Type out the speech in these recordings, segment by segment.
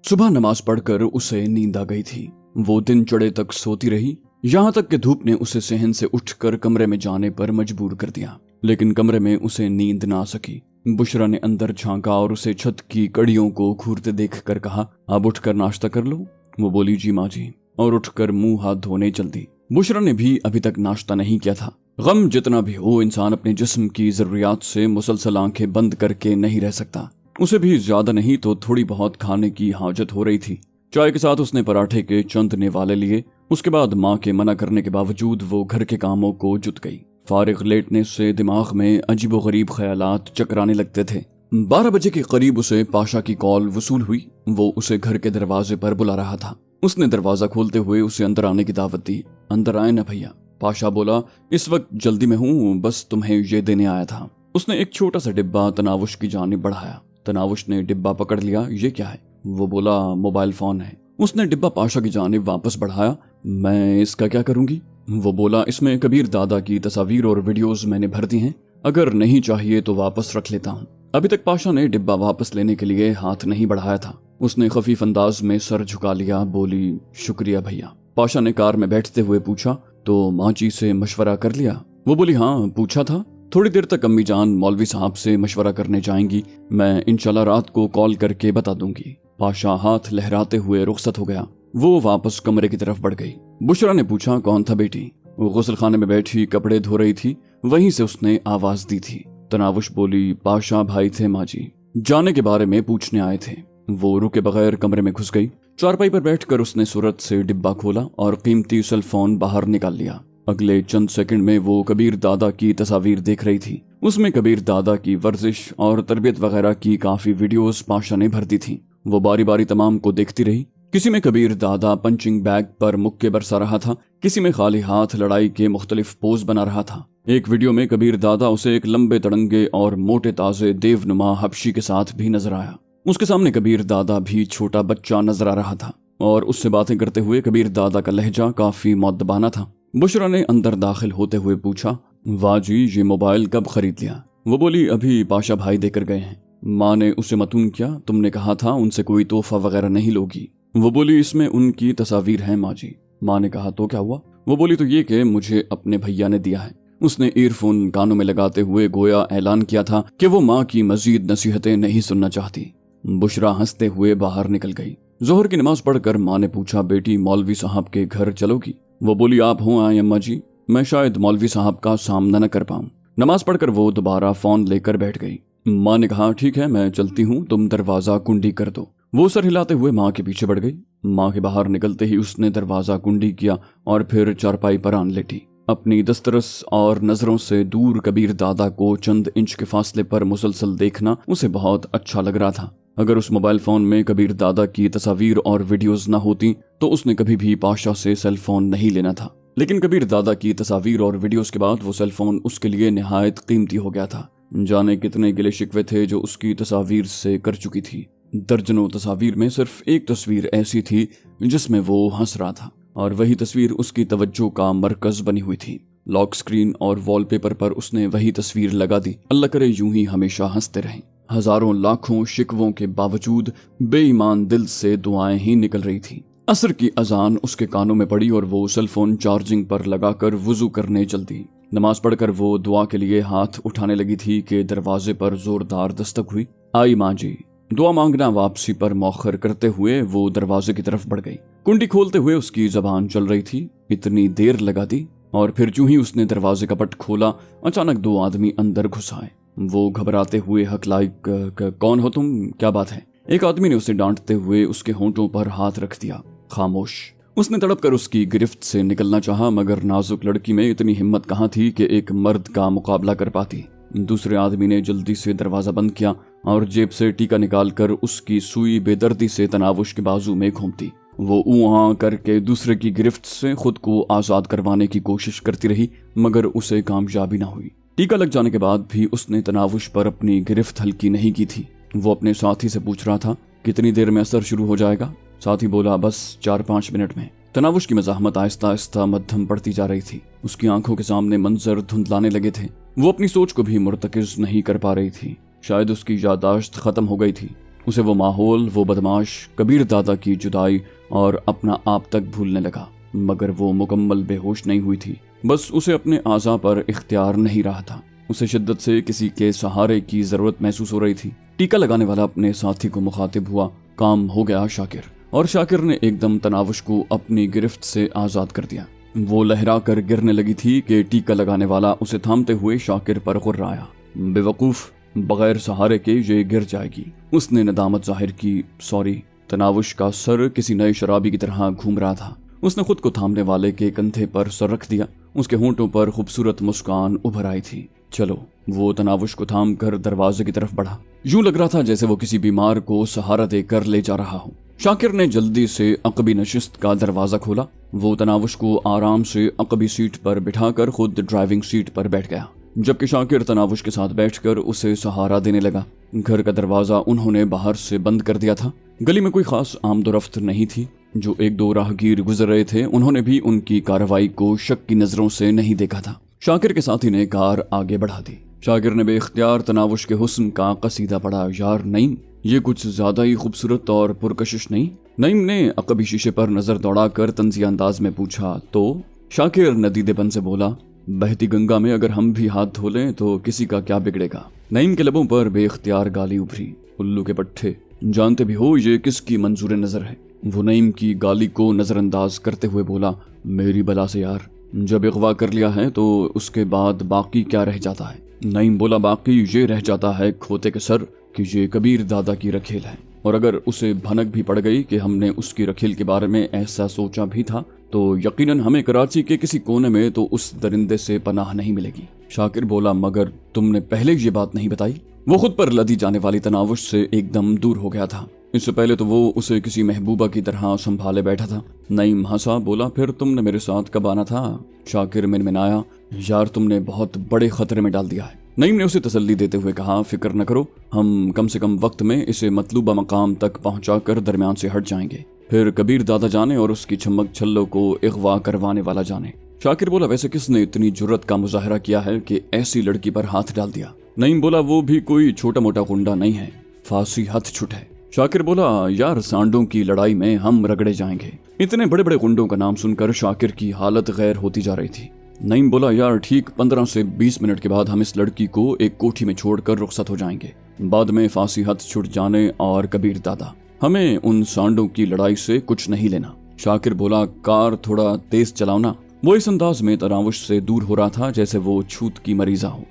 सुबह नमाज पढ़कर उसे नींद आ गई थी। वो दिन चढ़े तक सोती रही, यहाँ तक कि धूप ने उसे सहन से उठकर कमरे में जाने पर मजबूर कर दिया, लेकिन कमरे में उसे नींद ना आ सकी। बुशरा ने अंदर झांका और उसे छत की कड़ियों को घूरते देखकर कहा, अब उठकर नाश्ता कर लो। वो बोली, जी माँ जी, और उठकर मुंह हाथ धोने चल दी। बुशरा ने भी अभी तक नाश्ता नहीं किया था। गम जितना भी हो, इंसान अपने जिस्म की जरूरियात से मुसलसल आंखें बंद करके नहीं रह सकता। उसे भी ज्यादा नहीं तो थोड़ी बहुत खाने की हाजत हो रही थी। चाय के साथ उसने पराठे के चंद निवाले लिए। उसके बाद माँ के मना करने के बावजूद वो घर के कामों को जुट गई। फारिग लेटने से दिमाग में अजीबोगरीब ख्यालात चकराने लगते थे। 12 बजे के करीब उसे पाशा की कॉल वसूल हुई। वो उसे घर के दरवाजे पर बुला रहा था। उसने दरवाजा खोलते हुए उसे अंदर आने की दावत दी। अंदर आए ना भैया। पाशा बोला, इस वक्त जल्दी में हूँ, बस तुम्हें ये देने आया था। उसने एक छोटा सा डिब्बा तनावुश की जानिब बढ़ाया। तनावुश ने डिब्बा पकड़ लिया। ये क्या है? वो बोला, मोबाइल फोन है। उसने डिब्बा पाशा की जानिब वापस बढ़ाया। मैं इसका क्या करूंगी? वो बोला, इसमें कबीर दादा की तस्वीर और वीडियोस मैंने भर दी हैं, अगर नहीं चाहिए तो वापस रख लेता हूँ। अभी तक पाशा ने डिब्बा वापस लेने के लिए हाथ नहीं बढ़ाया था। उसने खफीफ अंदाज में सर झुका लिया। बोली, शुक्रिया भैया। पाशा ने कार में बैठते हुए पूछा, तो माँ जी से मशवरा कर लिया? वो बोली, हाँ पूछा था। थोड़ी देर तक अम्मी जान मौलवी साहब से मशवरा करने जाएंगी, मैं इंशाल्लाह रात को कॉल करके बता दूंगी। पाशा हाथ लहराते हुए रुखसत हो गया। वो वापस कमरे की तरफ बढ़ गई। बुशरा ने पूछा, कौन था बेटी? वो गुस्ल खाने में बैठी कपड़े धो रही थी, वहीं से उसने आवाज दी थी। तनावुश बोली, पाशा भाई थे माँ जी, जाने के बारे में पूछने आए थे। वो रुके बगैर कमरे में घुस गई। चारपाई पर बैठकर उसने सूरत से डिब्बा खोला और कीमती सेल फोन बाहर निकाल लिया। अगले चंद सेकंड में वो कबीर दादा की तस्वीर देख रही थी। उसमें कबीर दादा की वर्जिश और तरबियत वगैरह की काफी वीडियोस पाशा ने भर दी थी। वो बारी बारी तमाम को देखती रही। किसी में कबीर दादा पंचिंग बैग पर मुक्के बरसा रहा था, किसी में खाली हाथ लड़ाई के मुख्तलिफ पोज बना रहा था। एक वीडियो में कबीर दादा उसे एक लंबे तड़ंगे और मोटे ताजे देवनुमा हबशी के साथ भी नजर आया। उसके सामने कबीर दादा भी छोटा बच्चा नजर आ रहा था और उससे बातें करते हुए कबीर दादा का लहजा काफी मुअद्दबाना था। बुशरा ने अंदर दाखिल होते हुए पूछा, वाह जी, ये मोबाइल कब खरीद लिया? वो बोली, अभी पाशा भाई देकर गए हैं। माँ ने उसे मतून किया, तुमने कहा था उनसे कोई तोहफा वगैरह नहीं लोगी। वो बोली, इसमें उनकी तस्वीर है माँ जी। माँ ने कहा, तो क्या हुआ? वो बोली, तो ये कि मुझे अपने भैया ने दिया है। उसने ईयरफोन कानों में लगाते हुए गोया ऐलान किया था कि वो माँ की मजीद नसीहतें नहीं सुनना चाहती। बुशरा हंसते हुए बाहर निकल गई। जोहर की नमाज पढ़कर माँ ने पूछा, बेटी मौलवी साहब के घर चलोगी? वो बोली, आप हो आए अम्मा जी, मैं शायद मौलवी साहब का सामना न कर पाऊं। नमाज पढ़कर वो दोबारा फोन लेकर बैठ गई। माँ ने कहा, ठीक है मैं चलती हूँ, तुम दरवाजा कुंडी कर दो। वो सर हिलाते हुए माँ के पीछे बढ़ गई। माँ के बाहर निकलते ही उसने दरवाजा कुंडी किया और फिर चारपाई पर आन लेटी। अपनी दस्तरस और नजरों से दूर कबीर दादा को चंद इंच के फासले पर मुसलसल देखना उसे बहुत अच्छा लग रहा था। अगर उस मोबाइल फोन में कबीर दादा की तस्वीर और वीडियोस न होती तो उसने कभी भी पाशा से सेल फोन नहीं लेना था। लेकिन कबीर दादा की तस्वीर और वीडियोस के बाद वो सेल फोन उसके लिए निहायत कीमती हो गया था। जाने कितने गिले शिकवे थे जो उसकी तस्वीर से कर चुकी थी। दर्जनों तस्वीर में सिर्फ एक तस्वीर ऐसी थी जिसमें वो हंस रहा था और वही तस्वीर उसकी तवज्जो का मरकज बनी हुई थी। लॉक स्क्रीन और वॉलपेपर पर उसने वही तस्वीर लगा दी। अल्लाह करे यूं ही हमेशा हंसते रहें। हजारों लाखों शिकवों के बावजूद बेईमान दिल से दुआएं ही निकल रही थी। असर की अजान उसके कानों में पड़ी और वो सेल फोन चार्जिंग पर लगाकर वुजू करने चल दी। नमाज पढ़कर वो दुआ के लिए हाथ उठाने लगी थी कि दरवाजे पर जोरदार दस्तक हुई। आई माँ जी। दुआ मांगना वापसी पर मौखर करते हुए वो दरवाजे की तरफ बढ़ गई। कुंडी खोलते हुए उसकी जबान चल रही थी। इतनी देर लगा दी और फिर जो ही उसने दरवाजे का पट खोला, अचानक 2 आदमी अंदर घुस आए। वो घबराते हुए हकलाई, कौन हो तुम, क्या बात है? एक आदमी ने उसे डांटते हुए उसके होंठों पर हाथ रख दिया। खामोश। उसने तड़प कर उसकी गिरफ्त से निकलना चाहा, मगर नाजुक लड़की में इतनी हिम्मत कहाँ थी कि एक मर्द का मुकाबला कर पाती। दूसरे आदमी ने जल्दी से दरवाजा बंद किया और जेब से टीका निकालकर उसकी सुई बेदर्दी से तनावुश के बाजू में घूमती। वो ऊँ करके दूसरे की गिरफ्त से खुद को आजाद करवाने की कोशिश करती रही, मगर उसे कामयाबी न हुई। टीका लग जाने के बाद भी उसने तनावुश पर अपनी गिरफ्त हल्की नहीं की थी। वो अपने साथी से पूछ रहा था, कितनी देर में असर शुरू हो जाएगा? साथी बोला, बस 4-5 मिनट में। तनावुश की मज़ाहमत आहिस्ता आहिस्ता मध्यम पड़ती जा रही थी। उसकी आंखों के सामने मंजर धुंधलाने लगे थे। वो अपनी सोच को भी मुर्तकिज नहीं कर पा रही थी। शायद उसकी यादाश्त खत्म हो गई थी। उसे वो माहौल, वो बदमाश, कबीर दादा की जुदाई और अपना आप तक भूलने लगा। मगर वो मुकम्मल बेहोश नहीं हुई थी, बस उसे अपने आज़ा पर इख्तियार नहीं रहा था। उसे शिद्दत से किसी के सहारे की जरूरत महसूस हो रही थी। टीका लगाने वाला अपने साथी को मुखातिब हुआ, काम हो गया शाकिर। और शाकिर ने एकदम तनावुश को अपनी गिरफ्त से आज़ाद कर दिया। वो लहरा कर गिरने लगी थी कि टीका लगाने वाला उसे थामते हुए शाकिर पर गुर्राया। बेवकूफ़, बगैर सहारे के ये गिर जाएगी। उसने नदामत जाहिर की। सॉरी। तनावुश का सर किसी नए शराबी की तरह घूम रहा था। उसने खुद को थामने वाले के कंधे पर सर रख दिया। उसके होंठों पर खूबसूरत मुस्कान उभर आई थी। चलो। वो तनावुश को थाम कर दरवाजे की तरफ बढ़ा। यूं लग रहा था जैसे वो किसी बीमार को सहारा देकर ले जा रहा हो। शाकिर ने जल्दी से अकबी नशिस्त का दरवाजा खोला। वो तनावुश को आराम से अकबी सीट पर बिठाकर खुद ड्राइविंग सीट पर बैठ गया, जबकि शाकिर तनावुश के साथ बैठकर उसे सहारा देने लगा। घर का दरवाजा उन्होंने बाहर से बंद कर दिया था। गली में कोई खास आमदोरफ्त नहीं थी। जो एक दो राहगीर गुजर रहे थे, उन्होंने भी उनकी कार्रवाई को शक की नजरों से नहीं देखा था। शाकिर के साथी ने कार आगे बढ़ा दी। शाकिर ने बेख्तियार तनावुश के हुस्न का कसीदा पढ़ा। यार नईम, ये कुछ ज्यादा ही खूबसूरत और पुरकशिश नहीं? नईम ने अकबी शीशे पर नजर दौड़ाकर तंजिया अंदाज में पूछा। तो शाकिर नदीदेपन से बोला, बहती गंगा में अगर हम भी हाथ धो लें तो किसी का क्या बिगड़ेगा। नईम के लबों पर बेख्तियार गाली उभरी। उल्लू के पट्टे, जानते भी हो ये किसकी मंजूर नजर है? वो नईम की गाली को नजरअंदाज करते हुए बोला, मेरी बला से यार, जब अगवा कर लिया है तो उसके बाद बाकी क्या रह जाता है? नईम बोला, बाकी ये रह जाता है खोते के सर कि ये कबीर दादा की रखेल है, और अगर उसे भनक भी पड़ गई कि हमने उसकी रखेल के बारे में ऐसा सोचा भी था तो यकीनन हमें कराची के किसी कोने में तो उस दरिंदे से पनाह नहीं मिलेगी। शाकिर बोला, मगर तुमने पहले ये बात नहीं बताई? वो खुद पर लदी जाने वाली तनावुश से एकदम दूर हो गया था। इससे पहले तो वो उसे किसी महबूबा की तरह संभाले बैठा था। नईम हंसा, बोला, फिर तुमने मेरे साथ कब आना था? शाकिर मिनमिनाया, यार तुमने बहुत बड़े खतरे में डाल दिया है। नईम ने उसे तसल्ली देते हुए कहा, फिक्र न करो, हम कम से कम वक्त में इसे मतलूबा मकाम तक पहुंचाकर दरमियान से हट जाएंगे। फिर कबीर दादा जाने और उसकी छमक छल्लों को अगवा करवाने वाला जाने। शाकिर बोला, वैसे किसने इतनी जुर्रत का मुजाहरा किया है कि ऐसी लड़की पर हाथ डाल दिया? नईम बोला, वो भी कोई छोटा मोटा गुंडा नहीं है, फांसी हथ छुट है। शाकिर बोला, यार सांडों की लड़ाई में हम रगड़े जाएंगे। इतने बड़े बड़े गुंडों का नाम सुनकर शाकिर की हालत गैर होती जा रही थी। नईम बोला, यार ठीक 15 से 20 मिनट के बाद हम इस लड़की को एक कोठी में छोड़कर रुखसत हो जाएंगे। बाद में फांसी हथ छुट जाने और कबीर दादा, हमें उन सांडों की लड़ाई से कुछ नहीं लेना। शाकिर बोला, कार थोड़ा तेज चलाओ ना। वो इस अंदाज में तनावुश से दूर हो रहा था जैसे वो छूत की मरीजा हो।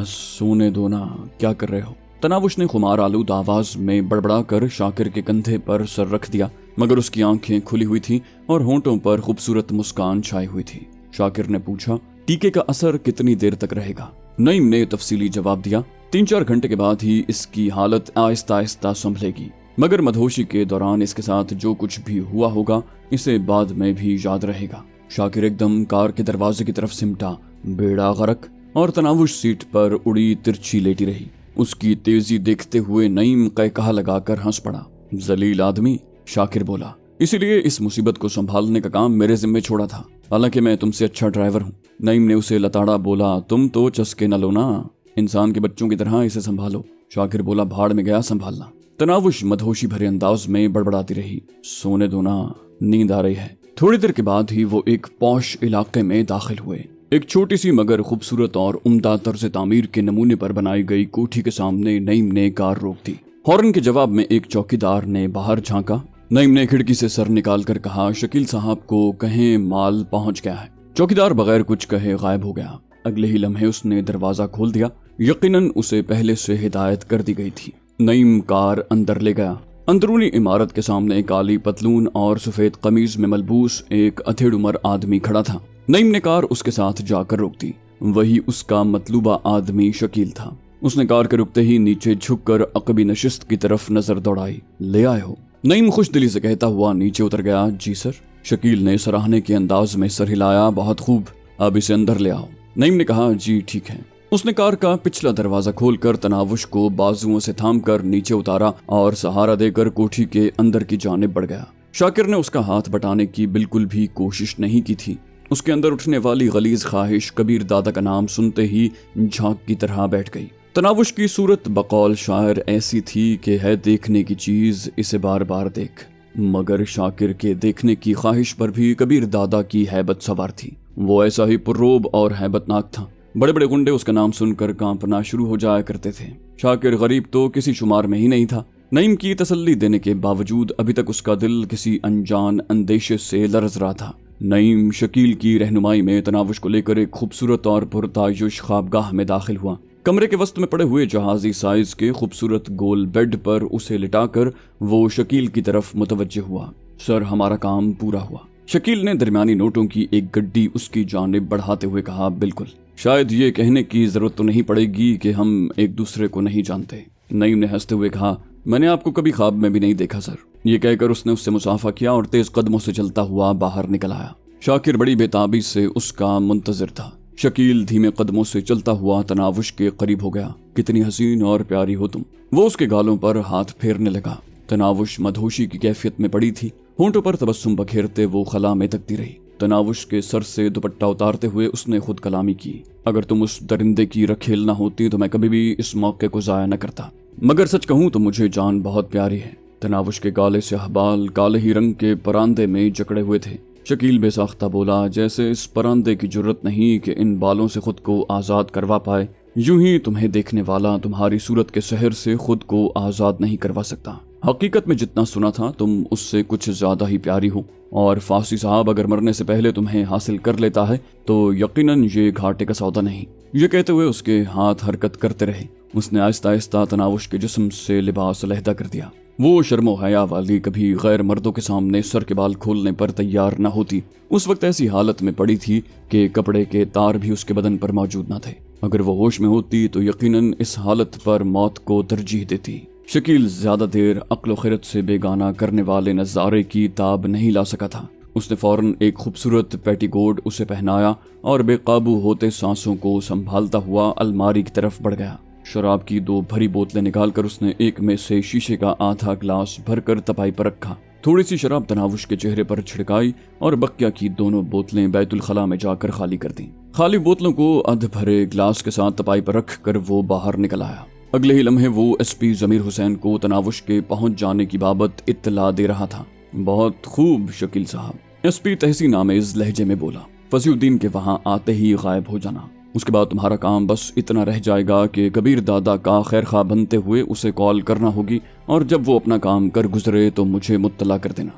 सोने दो ना, क्या कर रहे हो? तनावुश ने खुमार आलूद आवाज में बड़बड़ा कर शाकिर के कंधे पर सर रख दिया, मगर उसकी आंखें खुली हुई थी और होंठों पर खूबसूरत मुस्कान छाई हुई थी। शाकिर ने पूछा, टीके का असर कितनी देर तक रहेगा? नईम ने तफसीली जवाब दिया, 3-4 घंटे के बाद ही इसकी हालत आहिस्ता आहिस्ता संभलेगी, मगर मदहोशी के दौरान इसके साथ जो कुछ भी हुआ होगा इसे बाद में भी याद रहेगा। शाकिर एकदम कार के दरवाजे की तरफ सिमटा, बेड़ा गरक, और तनावुश सीट पर उड़ी तिरछी लेटी रही। उसकी तेजी देखते हुए नईम कहकहा लगाकर हंस पड़ा। जलील आदमी, शाकिर बोला, इसीलिए इस मुसीबत को संभालने का काम मेरे जिम्मे छोड़ा था, हालांकि मैं तुमसे अच्छा ड्राइवर हूँ। नईम ने उसे लताड़ा, बोला, तुम तो चस्के न लो ना, इंसान के बच्चों की तरह इसे संभालो। शाकिर बोला, भाड़ में गया संभालना। तनावुश मदहोशी भरे अंदाज में बड़बड़ाती रही, सोने दो ना, नींद आ रही है। थोड़ी देर के बाद ही वो एक पौश इलाके में दाखिल हुए। एक छोटी सी मगर खूबसूरत और उम्दा तर्ज तामीर के नमूने पर बनाई गई कोठी के सामने नईम ने कार रोक दी। हॉर्न के जवाब में एक चौकीदार ने बाहर झांका। नईम ने खिड़की से सर निकाल कर कहा, शकील साहब को कहें माल पहुंच गया है। चौकीदार बगैर कुछ कहे गायब हो गया। अगले ही लम्हे उसने दरवाजा खोल दिया। यकीनन उसे पहले से हिदायत कर दी गई थी। नईम कार अंदर ले गया। अंदरूनी इमारत के सामने काली पतलून और सफेद कमीज में मलबूस एक अधेड़ उम्र आदमी खड़ा था। नईम ने कार उसके साथ जाकर रोक दी। वही उसका मतलूबा आदमी शकील था। उसने कार के रुकते ही नीचे झुककर अकबी नशिस्त की तरफ नजर दौड़ाई। ले आए हो? नईम खुश दिली से कहता हुआ नीचे उतर गया। जी सर। शकील ने सराहने के अंदाज में सर हिलाया। बहुत खूब, अब इसे अंदर ले आओ। नईम ने कहा, जी ठीक है। उसने कार का पिछला दरवाजा खोलकर तनावुश को बाजुओं से थामकर नीचे उतारा और सहारा देकर कोठी के अंदर की जानिब बढ़ गया। शाकिर ने उसका हाथ बटाने की बिल्कुल भी कोशिश नहीं की थी। उसके अंदर उठने वाली गलीज ख्वाहिश कबीर दादा का नाम सुनते ही झांक की तरह बैठ गई। तनावुश की सूरत बकौल शायर ऐसी थी कि है देखने की चीज इसे बार बार देख, मगर शाकिर के देखने की ख्वाहिश पर भी कबीर दादा की हैबत सवार थी। वो ऐसा ही पुर्रोब और हैबतनाक था। बड़े बड़े गुंडे उसका नाम सुनकर कांपना शुरू हो जाया करते थे। शाकिर गरीब तो किसी शुमार में ही नहीं था। नईम की तसल्ली देने के बावजूद अभी तक उसका दिल किसी अनजान अंदेशे से लरज रहा था। नईम शकील की रहनुमाई में तनावुश को लेकर एक खूबसूरत और पुरतायुश ख्वाबगाह में दाखिल हुआ। कमरे के वस्त में पड़े हुए जहाजी साइज के खूबसूरत गोल बेड पर उसे लिटाकर वो शकील की तरफ मुतवज्जे हुआ। सर, हमारा काम पूरा हुआ। शकील ने दरमियानी नोटों की एक गड्डी उसकी जानिब बढ़ाते हुए कहा, बिल्कुल। शायद ये कहने की जरूरत तो नहीं पड़ेगी कि हम एक दूसरे को नहीं जानते। नईम ने हंसते हुए कहा, मैंने आपको कभी ख्वाब में भी नहीं देखा सर। ये कहकर उसने उससे मुसाफा किया और तेज कदमों से चलता हुआ बाहर निकल आया। शाकिर बड़ी बेताबी से उसका मुंतजिर था। शकील धीमे कदमों से चलता हुआ तनावुश के करीब हो गया। कितनी हसीन और प्यारी हो तुम। वो उसके गालों पर हाथ फेरने लगा। तनावुश मदहोशी की कैफियत में पड़ी थी। होंठों पर तबस्सुम बखेरते वो खला में तकती रही। तनावुश के सर से दुपट्टा उतारते हुए उसने खुद कलामी की, अगर तुम उस दरिंदे की रखेल न होती तो मैं कभी भी इस मौके को जाया न करता। मगर सच कहूं तो मुझे जान बहुत प्यारी है। तनावुश के काले स्याह बाल काले ही रंग के परांदे में जकड़े हुए थे। शकील बेसाख्ता बोला, जैसे इस परांदे की जरूरत नहीं कि इन बालों से खुद को आजाद करवा पाए, यूं ही तुम्हें देखने वाला तुम्हारी सूरत के सहर से खुद को आजाद नहीं करवा सकता। हकीकत में जितना सुना था तुम उससे कुछ ज्यादा ही प्यारी हो, और फांसी साहब अगर मरने से पहले तुम्हें हासिल कर लेता है तो यकीनन ये घाटे का सौदा नहीं। ये कहते हुए उसके हाथ हरकत करते रहे। उसने आहिस्ता आहिस्ता तनावुश के जिस्म से लिबास अलहदा कर दिया। वो शर्मो हया वाली कभी गैर मर्दों के सामने सर के बाल खोलने पर तैयार न होती। उस वक्त ऐसी हालत में पड़ी थी कि कपड़े के तार भी उसके बदन पर मौजूद न थे। अगर वो होश में होती तो यकीनन इस हालत पर मौत को तरजीह देती। शकील ज्यादा देर अक्ल खिरत से बेगाना करने वाले नजारे की ताब नहीं ला सका था। उसने फौरन एक खूबसूरत पेटीकोट उसे पहनाया और बेकाबू होते सांसों को संभालता हुआ अलमारी की तरफ बढ़ गया। शराब की 2 भरी बोतलें निकालकर उसने एक में से शीशे का आधा ग्लास भरकर तपाई पर रखा। थोड़ी सी शराब तनावुश के चेहरे पर छिड़काई और बकिया की दोनों बोतलें बैतुल खला में जाकर खाली कर दी। खाली बोतलों को अध भरे ग्लास के साथ तपाई पर रख कर वो बाहर निकल आया। अगले ही लम्हे वो एसपी जमीर हुसैन को तनावुश के पहुंच जाने की बाबत इत्तला दे रहा था। बहुत खूब शकील साहब। एसपी तहसीन आमेज लहजे में बोला, फसीउद्दीन के वहां आते ही गायब हो जाना। उसके बाद तुम्हारा काम बस इतना रह जाएगा कि कबीर दादा का खैर खा बनते हुए उसे कॉल करना होगी, और जब वो अपना काम कर गुजरे तो मुझे मुत्तला कर देना।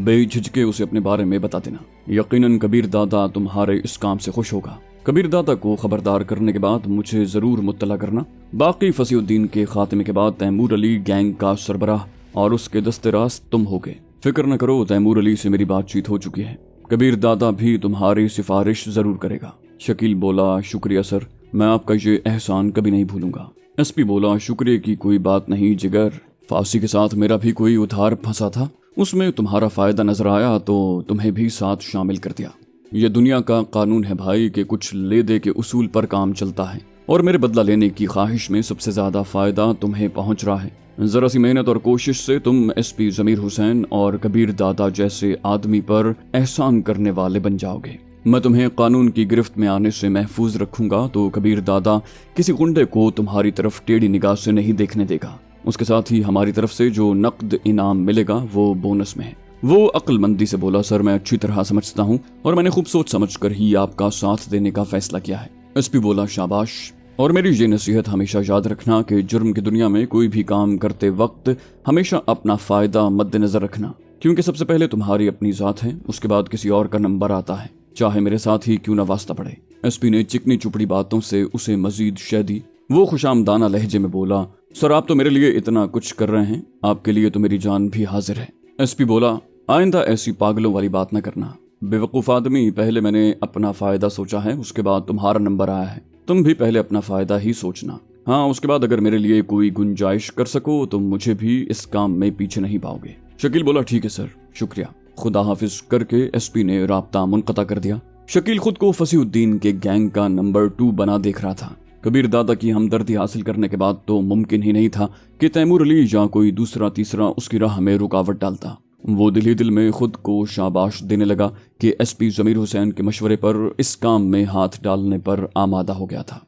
बेझिझके उसे अपने बारे में बता देना। यकीनन कबीर दादा तुम्हारे इस काम से खुश होगा। कबीर दादा को खबरदार करने के बाद मुझे जरूर मुत्तला करना। बाकी फसीउद्दीन के खात्मे के बाद तैमूर अली गैंग का सरबराह और उसके दस्तेराज तुम होगे। फिक्र न करो, तैमूर अली से मेरी बातचीत हो चुकी है। कबीर दादा भी तुम्हारी सिफारिश जरूर करेगा। शकील बोला, शुक्रिया सर, मैं आपका ये एहसान कभी नहीं भूलूंगा। एसपी बोला, शुक्रिया की कोई बात नहीं जिगर। फांसी के साथ मेरा भी कोई उधार फंसा था, उसमें तुम्हारा फायदा नजर आया तो तुम्हें भी साथ शामिल कर दिया। ये दुनिया का कानून है भाई कि कुछ ले दे के उसूल पर काम चलता है, और मेरे बदला लेने की ख्वाहिश में सबसे ज्यादा फायदा तुम्हें पहुंच रहा है। जरा सी मेहनत और कोशिश से तुम एसपी जमीर हुसैन और कबीर दादा जैसे आदमी पर एहसान करने वाले बन जाओगे। मैं तुम्हें कानून की गिरफ्त में आने से महफूज रखूंगा तो कबीर दादा किसी गुंडे को तुम्हारी तरफ टेढ़ी निगाह से नहीं देखने देगा। उसके साथ ही हमारी तरफ से जो नकद इनाम मिलेगा वो बोनस में है। वो अक्लमंदी से बोला, सर मैं अच्छी तरह समझता हूँ और मैंने खूब सोच समझ कर ही आपका साथ देने का फैसला किया है। एसपी बोला, शाबाश। और मेरी ये नसीहत हमेशा याद रखना कि जुर्म की दुनिया में कोई भी काम करते वक्त हमेशा अपना फायदा मद्देनजर रखना, क्योंकि सबसे पहले तुम्हारी अपनी जात है, उसके बाद किसी और का नंबर आता है, चाहे मेरे साथ ही क्यों न वास्ता पड़े। एसपी ने चिकनी चुपड़ी बातों से उसे मजीद शह दी। वो खुशामदाना लहजे में बोला, सर आप तो मेरे लिए इतना कुछ कर रहे हैं, आपके लिए तो मेरी जान भी हाजिर है। एसपी बोला, आइंदा ऐसी पागलों वाली बात न करना। बेवकूफ आदमी, पहले मैंने अपना फायदा सोचा है, उसके बाद तुम्हारा नंबर आया है। तुम भी पहले अपना फायदा ही सोचना। हाँ, उसके बाद अगर मेरे लिए कोई गुंजाइश कर सको तो मुझे भी इस काम में पीछे नहीं पाओगे। शकील बोला, ठीक है सर, शुक्रिया, खुदा हाफिज करके एसपी ने राब्ता मुनक़ता कर दिया। शकील खुद को फसीउद्दीन के गैंग का नंबर 2 बना देख रहा था। कबीर दादा की हमदर्दी हासिल करने के बाद तो मुमकिन ही नहीं था कि तैमूर अली या कोई दूसरा तीसरा उसकी राह में रुकावट डालता। वो दिल ही दिल में खुद को शाबाश देने लगा कि एसपी जमीर हुसैन के मशवरे पर इस काम में हाथ डालने पर आमादा हो गया था।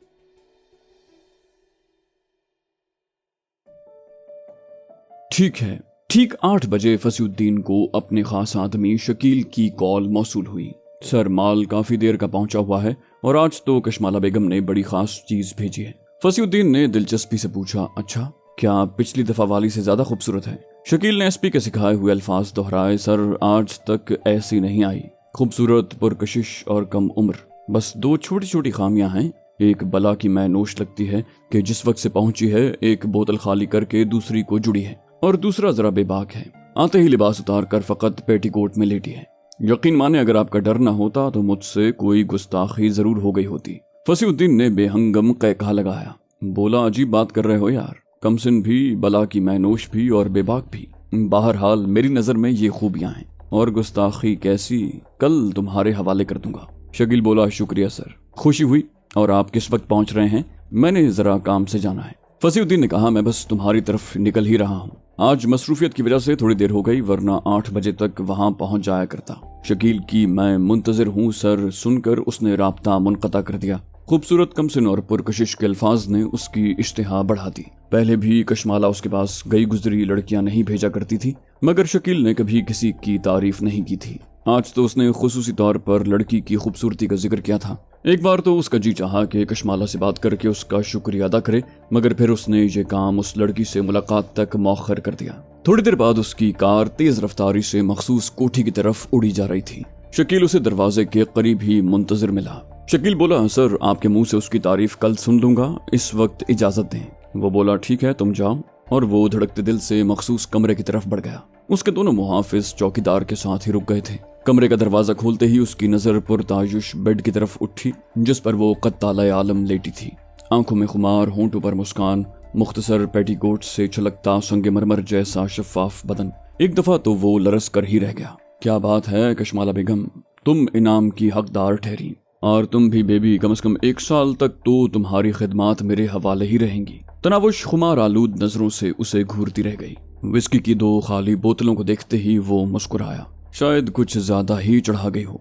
ٹھیک ہے۔ ٹھیک 8 بجے فصیح الدین کو اپنے خاص آدمی شکیل کی کال موصول ہوئی۔ سر، مال کافی دیر کا پہنچا ہوا ہے اور آج تو کشمالہ بیگم نے بڑی خاص چیز بھیجی ہے۔ فصیح الدین نے دلچسپی سے پوچھا، اچھا، کیا پچھلی دفعہ والی سے زیادہ خوبصورت ہے؟ شکیل نے ایس پی کے سکھائے ہوئے الفاظ دہرائے، سر آج تک ایسی نہیں آئی، خوبصورت، پرکشش اور کم عمر، بس 2 چھوٹی چھوٹی خامیاں ہیں۔ ایک بلا کی میں نوش لگتی ہے کہ جس وقت سے پہنچی ہے ایک بوتل خالی کر کے دوسری کو جڑی ہے، اور دوسرا ذرا بے باک ہے، آتے ہی لباس اتار کر فقط پیٹی کوٹ میں لیٹی ہے۔ یقین مانے اگر آپ کا ڈر نہ ہوتا تو مجھ سے کوئی گستاخی ضرور ہو گئی ہوتی۔ فصیح الدین نے بے ہنگم قہقہہ لگایا، بولا، عجیب بات کر رہے ہو یار، کم سن بھی، بلا کی میں نوش بھی اور بے باک بھی۔ بہرحال میری نظر میں یہ خوبیاں ہیں، اور گستاخی کیسی کل تمہارے حوالے کر دوں گا۔ شکیل بولا، شکریہ سر، خوشی ہوئی۔ اور آپ کس وقت پہنچ رہے ہیں؟ میں نے ذرا کام سے جانا ہے۔ فصیح الدین نے کہا، میں بس تمہاری طرف نکل ہی رہا ہوں، آج مصروفیت کی وجہ سے تھوڑی دیر ہو گئی، ورنہ 8 بجے تک وہاں پہنچ جایا کرتا۔ شکیل کی میں منتظر ہوں سر سن کر اس نے رابطہ منقطع کر دیا۔ خوبصورت، کم سن اور پرکشش کے الفاظ نے اس کی اشتہا بڑھا دی۔ پہلے بھی کشمالہ اس کے پاس گئی گزری لڑکیاں نہیں بھیجا کرتی تھی، مگر شکیل نے کبھی کسی کی تعریف نہیں کی تھی۔ آج تو اس نے خصوصی طور پر لڑکی کی خوبصورتی کا ذکر کیا تھا۔ ایک بار تو اس کا جی چاہا کہ کشمالہ سے بات کر کے اس کا شکریہ ادا کرے، مگر پھر اس نے یہ کام اس لڑکی سے ملاقات تک مؤخر کر دیا۔ تھوڑی دیر بعد اس کی کار تیز رفتاری سے مخصوص کوٹھی کی طرف اڑی جا رہی تھی۔ شکیل اسے دروازے کے قریب ہی منتظر ملا۔ شکیل بولا، سر آپ کے منہ سے اس کی تعریف کل سن لوں گا، اس وقت اجازت دیں۔ وہ بولا، ٹھیک ہے تم جاؤ، اور وہ دھڑکتے دل سے مخصوص کمرے کی طرف بڑھ گیا۔ اس کے دونوں محافظ چوکیدار کے ساتھ ہی رک گئے تھے۔ کمرے کا دروازہ کھولتے ہی اس کی نظر پرتعیش بیڈ کی طرف اٹھی جس پر وہ قطالہ عالم لیٹی تھی، آنکھوں میں خمار، ہونٹوں پر مسکان، مختصر پیٹی کوٹ سے چھلکتا سنگ مرمر جیسا شفاف بدن۔ ایک دفعہ تو وہ لرز کر ہی رہ گیا۔ کیا بات ہے کشمالہ بیگم، تم انعام کی حقدار ٹھہری، اور تم بھی بیبی، کم از کم 1 سال تک تو تمہاری خدمات میرے حوالے ہی رہیں گی۔ تناوش خمار آلود نظروں سے اسے گھورتی رہ گئی۔ وسکی کی 2 خالی بوتلوں کو دیکھتے ہی وہ مسکرایا، شاید کچھ زیادہ ہی چڑھا گئی ہو۔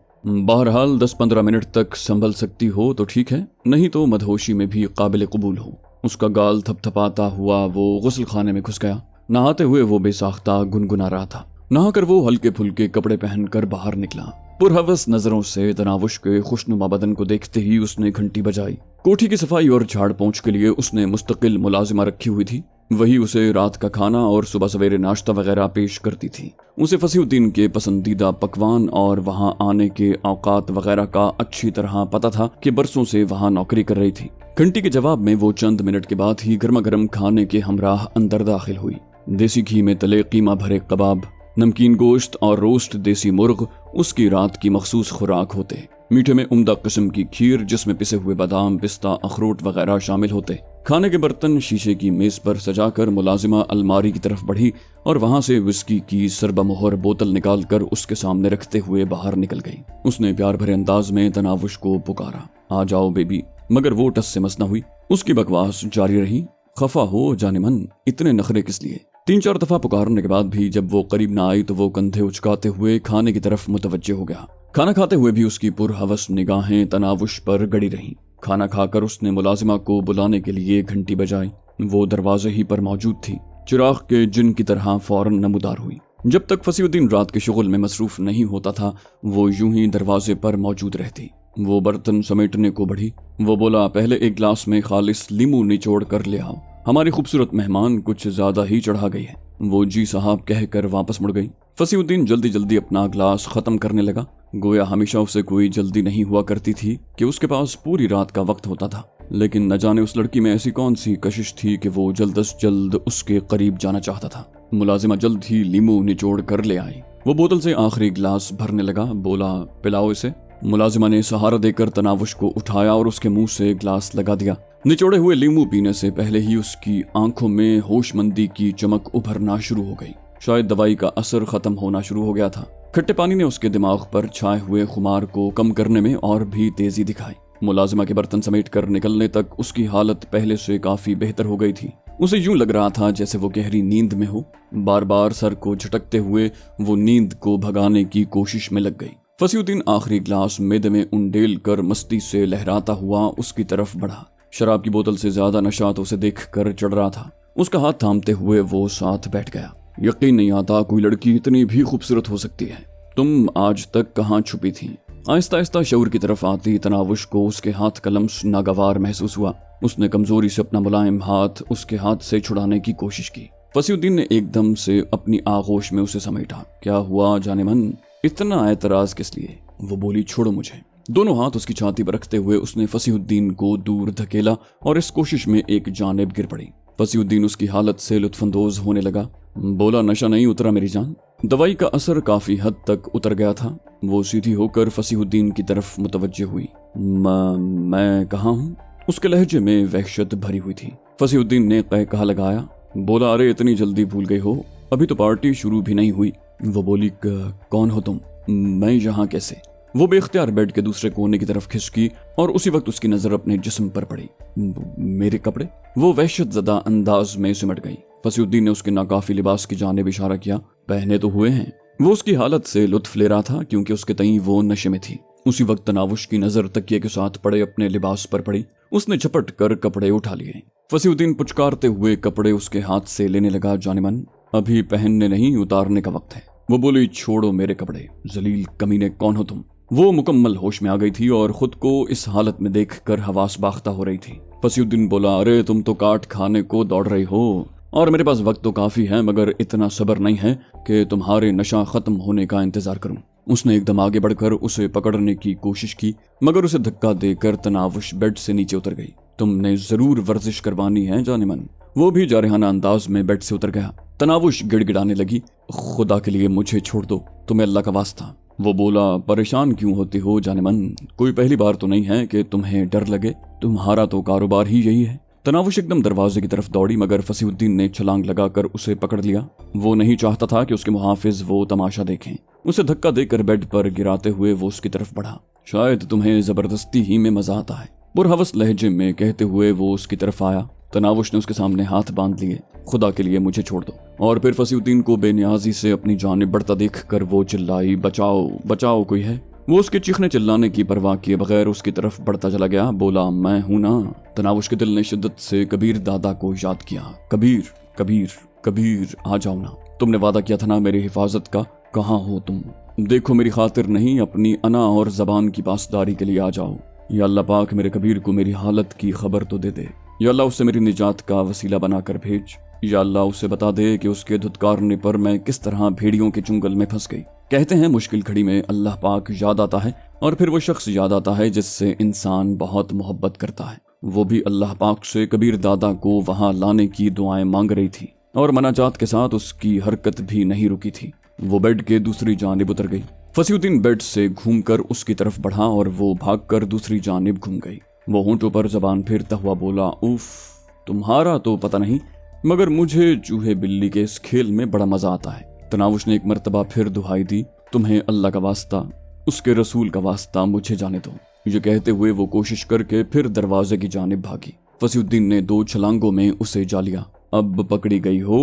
بہرحال 10-15 منٹ تک سنبھل سکتی ہو تو ٹھیک ہے، نہیں تو مدہوشی میں بھی قابل قبول ہو۔ اس کا گال تھپ تھپاتا ہوا وہ غسل خانے میں گھس گیا۔ نہاتے ہوئے وہ بے ساختہ گنگنا رہا تھا۔ نہا کر وہ ہلکے پھلکے کپڑے پہن کر باہر نکلا۔ پرہوس نظروں سے تناوش کے خوشنما بدن کو دیکھتے ہی اس نے گھنٹی بجائی۔ کوٹھی کی صفائی اور جھاڑ پونچھ کے لیے اس نے مستقل ملازمہ رکھی ہوئی تھی، وہی اسے رات کا کھانا اور صبح سویرے ناشتہ وغیرہ پیش کرتی تھی۔ اسے فصیح الدین کے پسندیدہ پکوان اور وہاں آنے کے اوقات وغیرہ کا اچھی طرح پتہ تھا کہ برسوں سے وہاں نوکری کر رہی تھی۔ گھنٹی کے جواب میں وہ چند منٹ کے بعد ہی گرما گرم کھانے کے ہمراہ اندر داخل ہوئی۔ دیسی گھی میں تلے قیمہ بھرے کباب، نمکین گوشت اور روسٹ دیسی مرغ اس کی رات کی مخصوص خوراک ہوتے۔ میٹھے میں عمدہ قسم کی کھیر جس میں پسے ہوئے بادام، پستہ، اخروٹ وغیرہ شامل ہوتے۔ کھانے کے برتن شیشے کی میز پر سجا کر ملازمہ الماری کی طرف بڑھی اور وہاں سے وسکی کی سربہ مہر بوتل نکال کر اس کے سامنے رکھتے ہوئے باہر نکل گئی۔ اس نے پیار بھرے انداز میں تناوش کو پکارا، آ جاؤ بیبی، مگر وہ ٹس سے مس نہ ہوئی۔ اس کی بکواس جاری رہی، خفا ہو جانے من، اتنے نخرے کس لیے؟ 3-4 دفعہ پکارنے کے بعد بھی جب وہ قریب نہ آئی تو وہ کندھے اچکاتے ہوئے کھانے کی طرف متوجہ ہو گیا۔ کھانا کھاتے ہوئے بھی اس کی پرہوس نگاہیں تناوش پر گڑی رہیں۔ کھانا کھا کر اس نے ملازمہ کو بلانے کے لیے گھنٹی بجائی۔ وہ دروازے ہی پر موجود تھی، چراغ کے جن کی طرح فوراً نمودار ہوئی۔ جب تک فصیح الدین رات کے شغل میں مصروف نہیں ہوتا تھا وہ یوں ہی دروازے پر موجود رہتی۔ وہ برتن سمیٹنے کو بڑھی۔ وہ بولا، پہلے 1 گلاس میں خالص لیمو نچوڑ کر لے آؤ، ہماری خوبصورت مہمان کچھ زیادہ ہی چڑھا گئی ہے۔ وہ جی صاحب کہہ کر واپس مڑ گئی۔ فصیح الدین جلدی جلدی اپنا گلاس ختم کرنے لگا، گویا ہمیشہ اسے کوئی جلدی نہیں ہوا کرتی تھی کہ اس کے پاس پوری رات کا وقت ہوتا تھا۔ لیکن نہ جانے اس لڑکی میں ایسی کون سی کشش تھی کہ وہ جلد از جلد اس کے قریب جانا چاہتا تھا۔ ملازمہ جلد ہی لیمو نچوڑ کر لے آئی۔ وہ بوتل سے آخری گلاس بھرنے لگا، بولا، پلاؤ اسے۔ ملازمہ نے سہارا دے کر تناوش کو اٹھایا اور اس کے منہ سے گلاس لگا دیا۔ نچوڑے ہوئے لیمو پینے سے پہلے ہی اس کی آنکھوں میں ہوش مندی کی چمک ابھرنا شروع ہو گئی۔ شاید دوائی کا اثر ختم ہونا شروع ہو گیا تھا۔ کھٹے پانی نے اس کے دماغ پر چھائے ہوئے خمار کو کم کرنے میں اور بھی تیزی دکھائی۔ ملازمہ کے برتن سمیٹ کر نکلنے تک اس کی حالت پہلے سے کافی بہتر ہو گئی تھی۔ اسے یوں لگ رہا تھا جیسے وہ گہری نیند میں ہو۔ بار بار سر کو جھٹکتے ہوئے وہ نیند کو بھگانے کی کوشش میں لگ گئی۔ فصیح الدین آخری گلاس میدے میں انڈیل کر مستی سے لہراتا ہوا اس کی طرف بڑھا۔ شراب کی بوتل سے زیادہ نشہ تو اسے دیکھ کر چڑھ رہا تھا۔ اس کا ہاتھ تھامتے ہوئے وہ ساتھ بیٹھ گیا۔ यकीन नहीं आता कोई लड़की इतनी भी खूबसूरत हो सकती है। तुम आज तक कहाँ छुपी थी? आहिस्ता आहिस्ता शऊर की तरफ आती तनावुश को उसके हाथ का लम्स नागवार महसूस हुआ। उसने कमजोरी से अपना मुलायम हाथ उसके हाथ से छुड़ाने की कोशिश की। फसीउद्दीन ने एकदम से अपनी आगोश में उसे समेटा। क्या हुआ जाने मन, इतना एतराज किस लिए? वो बोली, छोड़ो मुझे। दोनों हाथ उसकी छाती पर रखते हुए उसने फसीउद्दीन को दूर धकेला और इस कोशिश में एक जानिब गिर पड़ी। फसीउद्दीन उसकी हालत से लुत्फानंदोज होने लगा। बोला, नशा नहीं उतरा मेरी जान? दवाई का असर काफी हद तक उतर गया था। वो सीधी होकर फसीउद्दीन की तरफ मुतवज्जह हुई। मैं कहाँ हूँ? उसके लहजे में वहशत भरी हुई थी। फसीउद्दीन ने कहा लगाया। बोला, अरे इतनी जल्दी भूल गई हो, अभी तो पार्टी शुरू भी नहीं हुई। वो बोली, कौन हो तुम? मैं यहाँ कैसे? वो बेख्तियार बेड के दूसरे कोने की तरफ खिसकी और उसी वक्त उसकी नजर अपने जिस्म पर पड़ी। मेरे कपड़े? वो वहशत ज़दा अंदाज में सिमट गई। फसीउद्दीन ने उसके नाकाफी लिबास की जानिब इशारा किया। पहने तो हुए हैं। वो उसकी हालत से लुत्फ ले रहा था क्योंकि उसके तईं वो नशे में थी। उसी वक्त तनावुश की नजर तकिए के साथ पड़े अपने लिबास पर पड़ी। उसने झपट कर कपड़े उठा लिए। फसीउद्दीन पुचकारते हुए कपड़े उसके हाथ से लेने लगा। जाने मन, अभी पहनने नहीं, उतारने का वक्त है। वो बोली, छोड़ो मेरे कपड़े। जलील कमीने, कौन हो तुम? वो मुकम्मल होश में आ गई थी और खुद को इस हालत में देखकर हवास बाख्ता हो रही थी। फसीउद्दीन बोला, अरे तुम तो काट खाने को दौड़ रही हो और मेरे पास वक्त तो काफी है, मगर इतना सब्र नहीं है कि तुम्हारे नशा खत्म होने का इंतजार करूं। उसने एकदम आगे बढ़कर उसे पकड़ने की कोशिश की, मगर उसे धक्का देकर तनावुश बेड से नीचे उतर गई। तुमने जरूर वर्जिश करवानी है जाने मन। वो भी जारहाना अंदाज में बेड से उतर गया। तनावुश गिड़गिड़ाने लगी। खुदा के लिए मुझे छोड़ दो, तुम्हें अल्लाह का वास्ता। वो बोला, परेशान क्यों होती हो जाने मन? कोई पहली बार तो नहीं है कि तुम्हें डर लगे, तुम्हारा तो कारोबार ही यही है। तनावुश एकदम दरवाजे की तरफ दौड़ी, मगर फसीउद्दीन ने छलांग लगाकर उसे पकड़ लिया। वो नहीं चाहता था कि उसके मुहाफिज वो तमाशा देखें। उसे धक्का देकर बेड पर गिराते हुए वो उसकी तरफ बढ़ा। शायद तुम्हें जबरदस्ती ही में मजा आता है, पुरहवस लहजे में कहते हुए वो उसकी तरफ आया। तनावुश ने उसके सामने हाथ बांध लिए। खुदा के लिए मुझे छोड़ दो। और फिर फसीउद्दीन को बेनियाजी से अपनी जानिब बढ़ता देखकर वो चिल्लाई, बचाओ बचाओ, कोई है? वो उसके चीखने चिल्लाने की परवाह किए बगैर उसकी तरफ बढ़ता चला गया। बोला, मैं हूं ना। तनावुश के दिल ने शिद्दत से कबीर दादा को याद किया। कबीर कबीर कबीर, आ जाओ ना, तुमने वादा किया था ना मेरी हिफाजत का, कहाँ हो तुम? देखो मेरी खातिर नहीं, अपनी अना और जबान की पासदारी के लिए आ जाओ। या अल्लाह पाक मेरे कबीर को मेरी हालत की खबर तो दे दे। या अल्लाह उसे मेरी निजात का वसीला बनाकर भेज। या अल्लाह उसे बता दे कि उसके धुतकारने पर मैं किस तरह भेड़ियों के चुंगल में फंस गई। कहते हैं मुश्किल घड़ी में अल्लाह पाक याद आता है और फिर वो शख्स याद आता है जिससे इंसान बहुत मोहब्बत करता है। वो भी अल्लाह पाक से कबीर दादा को वहां लाने की दुआएं मांग रही थी और मनाजात के साथ उसकी हरकत भी नहीं रुकी थी। वो बेड के दूसरी जानिब उतर गई। फसीउद्दीन बेड से घूमकर उसकी तरफ बढ़ा और वो भागकर दूसरी जानिब घूम गई। वो होंठों पर जबान फेरता हुआ बोला, उफ, तुम्हारा तो पता नहीं, मगर मुझे चूहे बिल्ली के इस खेल में बड़ा मजा आता है। तनावुश ने एक मर्तबा फिर दुहाई दी, तुम्हें अल्लाह का वास्ता, उसके रसूल का वास्ता, मुझे जाने दो। ये कहते हुए वो कोशिश करके फिर दरवाजे की जानिब भागी। फसीउद्दीन ने 2 छलांगों में उसे जा लिया। अब पकड़ी गई हो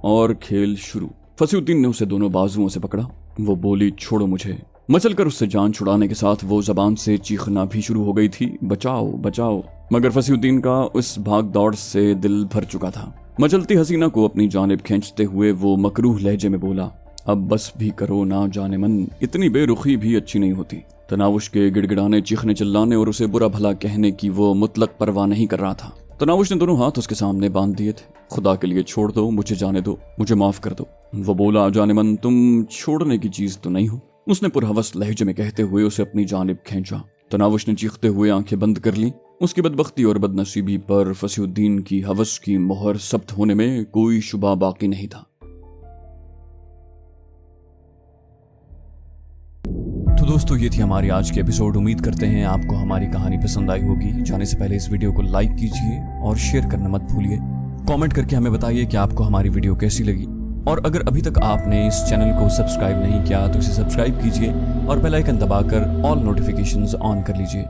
और खेल शुरू। फसीउद्दीन ने उसे दोनों बाजुओं से पकड़ा। वो बोली, छोड़ो मुझे। मचलकर उससे जान छुड़ाने के साथ वो जबान से चीखना भी शुरू हो गई थी, बचाओ बचाओ। मगर फसीउद्दीन का उस भाग दौड़ से दिल भर चुका था। मचलती हसीना को अपनी जानिब खींचते हुए वो मकरूह लहजे में बोला, अब बस भी करो ना जाने मन, इतनी बेरुखी भी अच्छी नहीं होती। तनावुश के गिड़गिड़ाने, चीखने चिल्लाने और उसे बुरा भला कहने की वो मुतलक परवाह नहीं कर रहा था। तनावुश ने दोनों हाथ उसके सामने बांध दिए थे। खुदा के लिए छोड़ दो, मुझे जाने दो, मुझे माफ कर दो। वो बोला, जाने मन, तुम छोड़ने की चीज तो नहीं हो। उसने पुरहवस लहजे में कहते हुए उसे अपनी जानिब खींचा। तनावुश ने चीखते हुए आंखें बंद कर ली। उसकी बदबख्ती और बदनसीबी पर फसीउद्दीन की हवस की मोहर सब्त होने में कोई शुबा बाकी नहीं था। तो दोस्तों, ये थी हमारी आज की एपिसोड। उम्मीद करते हैं आपको हमारी कहानी पसंद आई होगी। जाने से पहले इस वीडियो को लाइक कीजिए और शेयर करना मत भूलिए। कमेंट करके हमें बताइए कि आपको हमारी वीडियो कैसी लगी। और अगर अभी तक आपने इस चैनल को सब्सक्राइब नहीं किया तो इसे सब्सक्राइब कीजिए और बेल आइकन दबाकर ऑल नोटिफिकेशंस ऑन कर लीजिए।